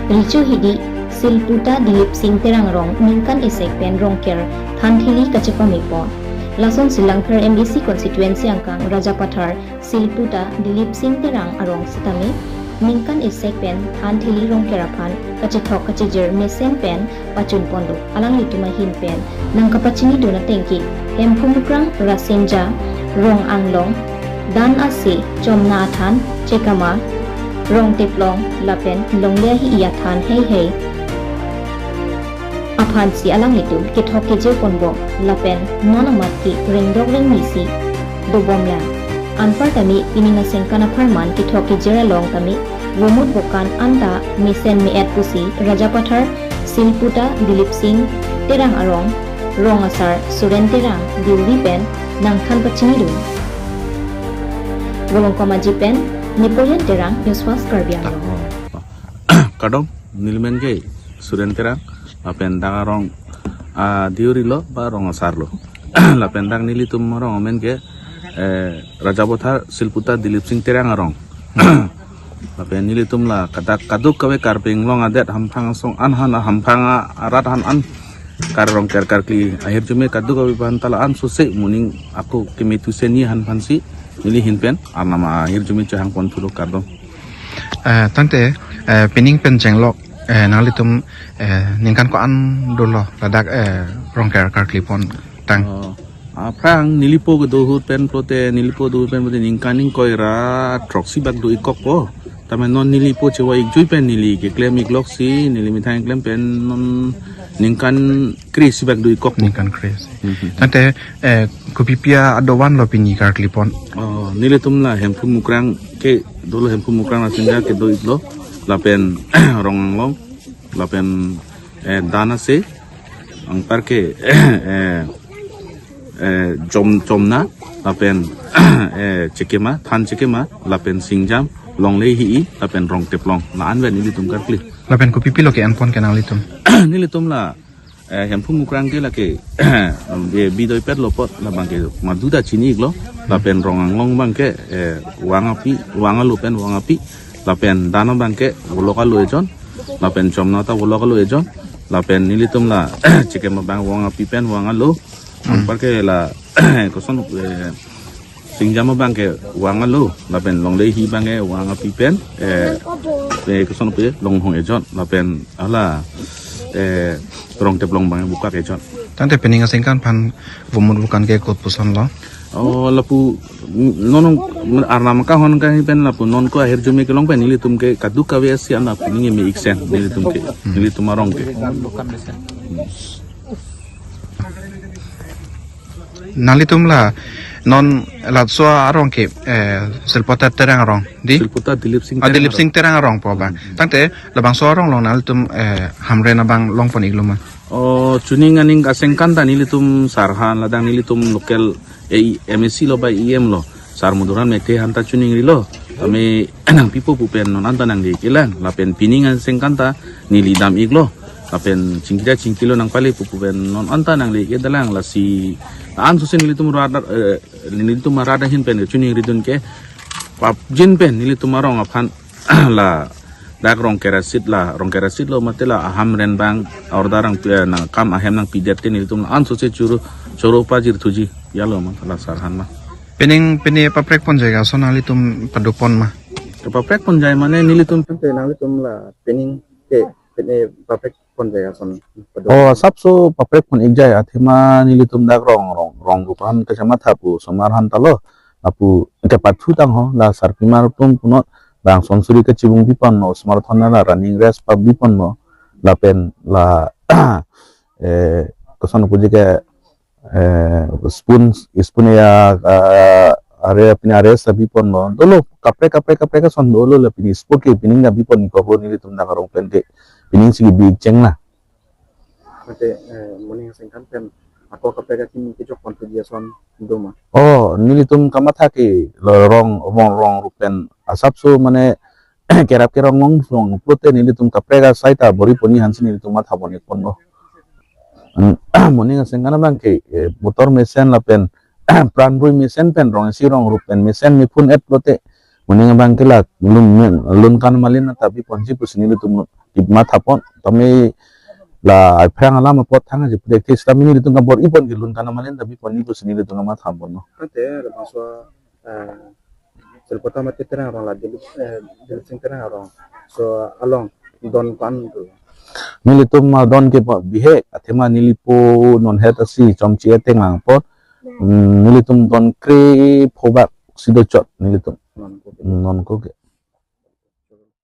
Richu hidi Silputa Dilip Singh terang rong mingkan isek pen rongker thanthili kachepamipo. Lason Silangkar MDC constituency angkang Rajapathar Silputa Dilip Singh terang arong sitami mingkan isek pen thanthili rongkerapan kachethok kachijer mesen pen pachun pondo alang lituma hin pen nang kapachini dona tengki hempumukrang rasenja rong anglong dan ase chomna athan chekama rong teplong lapen longlia hi iathan hei aphan si alang itu kithok keje ponbo lapen nonamat ki ringdog ring misi dobomla anpar tami pininga sengkana farman kithok keje long tami womut bokan anta misen mi et pusi Rajapathar Silputa Dilip Singh terang arong rong asar suren terang diuri pen nang khan pachini dun bolong komaji pen Napoleon terang yuswas karbiang kadong nilmen ke suren terang lapen dang arong diuri lo ba rong asar lo lapen dang nili tum rong men ke Rajapathar Silputa Dilip Singh terang arong lapen nili tum la kaduk kawe karping long adet hampang song an hampang arat an karong karkli akhir jume kaduk kawe bantala an susik muning aku kemitu seni han pansi nili hinpen nama akhir jume cahang pon puluh kadong tante pining pen jenglok nalitum ningkan ko an dolo ladak rongker karklipon tang prang nilipo gedohut pen prote nilipo do pen prote ningkaning koira troksi bag do ikok po tamen non nilipo cewa ikjui pen nili ke klem ikloksi nili mitang klem pen non ningkan kris bag do ikok ningkan kris tante kupipia adowan lo pini karklipon nilitum la hempu mukrang ke dolo hempu mukrang asinja ke do iklo lapen rong long lapen dana se ang parke jomna lapen cekema than cekema lapen singjam long le hi lapen rong teplong la anwen ini tum karkli lapen kupipi lo ke anpon ke nalitum nilitum la hempu mukrang ke la ke bidoi pet lopot la bangke maduda chini iglo lapen rong long bangke wanga lupen wangapi lapen dana bangke woloka lu ejon lapen chomna ta woloka lu ejon lapen nilitum la cekema bang wanga pipen wanga lu parke la koson singjama bangke wanga lu lapen long le hi bangke wanga pipen koson pe long hong ejon lapen ala rong teplong bangke buka ejon tante peninga sengkan pan vomur bukan ke kot puson lo lapu nonong arnam ka hon ka pen lapu non ko akhir jume ke long pen nili tum ke kadu ka we si ana pininge me iksen nili tum ke nili tumarong ke nalitum la non latso arong ke Silputa terang arong di Silputa Dilip Singh terang arong po ba tante labang so arong long nalitum hamre na bang long pon igluma chuning aning kasengkan ta nili tum sarhan ladang nili tum local MSC lo ba EM lo sar muduran mekte hanta chuning rilo ame nang pipo pupen non anta nang dikilan lapen piningan sengkanta nili dam iglo lapen cingkilo nang pali pupen non anta nang dikidalang la si an susen nili tum marada hin pen chuning ridun ke pap jin pen nili tum marong aphan la dak rong kerasit lo matela aham ren bang ordarang nang kam ahem nang pidet nili tum an suse churu pajir tuji yalo matala sarhan ma pening paprek pon jaga so nalitum padupon ma paprek pon jai mane nilitum pe nalitum la pening ke pene paprek pon jaga son sabso paprek pon igjai athema nilitum dak rong rupan kecamatan pu somarhan talo apu ke pathu tang ho la sarpimar pun puno bang sonsuri ke cibung bipon no smartphone la running race pa bipon no la pen la kosan puji ke spoon ya are sabi pon no dolo kapre ka son dolo la pini sport ke pining ga bipon ko ho ni tum na karong pen ke pining sigi big cheng la ate morning sengkan pen ako kapre ka tin ke jok contribution doma nili tum kamatha ke rong rupen asap so mane kerap kerong ngong prote nili tum kapre ka saita bori poni hansi nili tum matha boni pon no morning sengkan bang ke motor mesen la pen pranbui mesen pen rong si rong rupen mesen mi pun et prote morning bang ke la lun kan malin tapi ponji pusini tum di mata pon tapi la phang ala ma pot thanga je pudek tes tami ni tunga bor ipon gilun kana malen tapi pon ibu sini tunga ma tham pon no ante maswa selpota mate terang orang la dilip sing terang orang so along don pan tu nili tum ma don ke bihe athema nili po non het asi chomchi atengang pot nili tum don kre phobak sido chot nili tum non ko ke